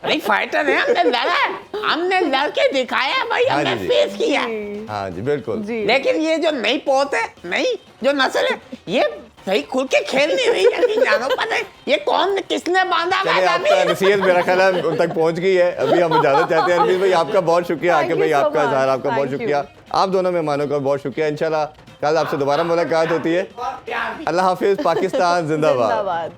Speaker 6: नहीं फाइटर है, हमने लड़ा है, हमने लड़ के दिखाया है भाई,
Speaker 2: हाँ
Speaker 6: हमने
Speaker 2: जी।
Speaker 6: फेस किया।
Speaker 2: हाँ जी बिल्कुल।
Speaker 6: लेकिन ये जो नई पोत है, नई जो नस्ल है, ये सही खुल के खेल नहीं रही है, नहीं जानो पता है ये कौन किसने बांधा
Speaker 2: चलिए,
Speaker 6: मैदान
Speaker 2: आपका
Speaker 6: में।
Speaker 2: नसीहत मेरा ख्याल है उन तक पहुंच गई है। अभी हम इजाजत चाहते हैं। अरमीज भाई आपका बहुत शुक्रिया,
Speaker 1: Thank
Speaker 2: आके
Speaker 1: you
Speaker 2: भाई
Speaker 1: so
Speaker 2: आपका
Speaker 1: much.
Speaker 2: इजहार, आपका बहुत
Speaker 1: Thank
Speaker 2: शुक्रिया, आप दोनों मेहमानों का बहुत शुक्रिया। इंशाल्लाह कल आपसे दोबारा मुलाकात होती है। अल्लाह हाफिज, पाकिस्तान जिंदाबाद।
Speaker 1: जिंदाबाद।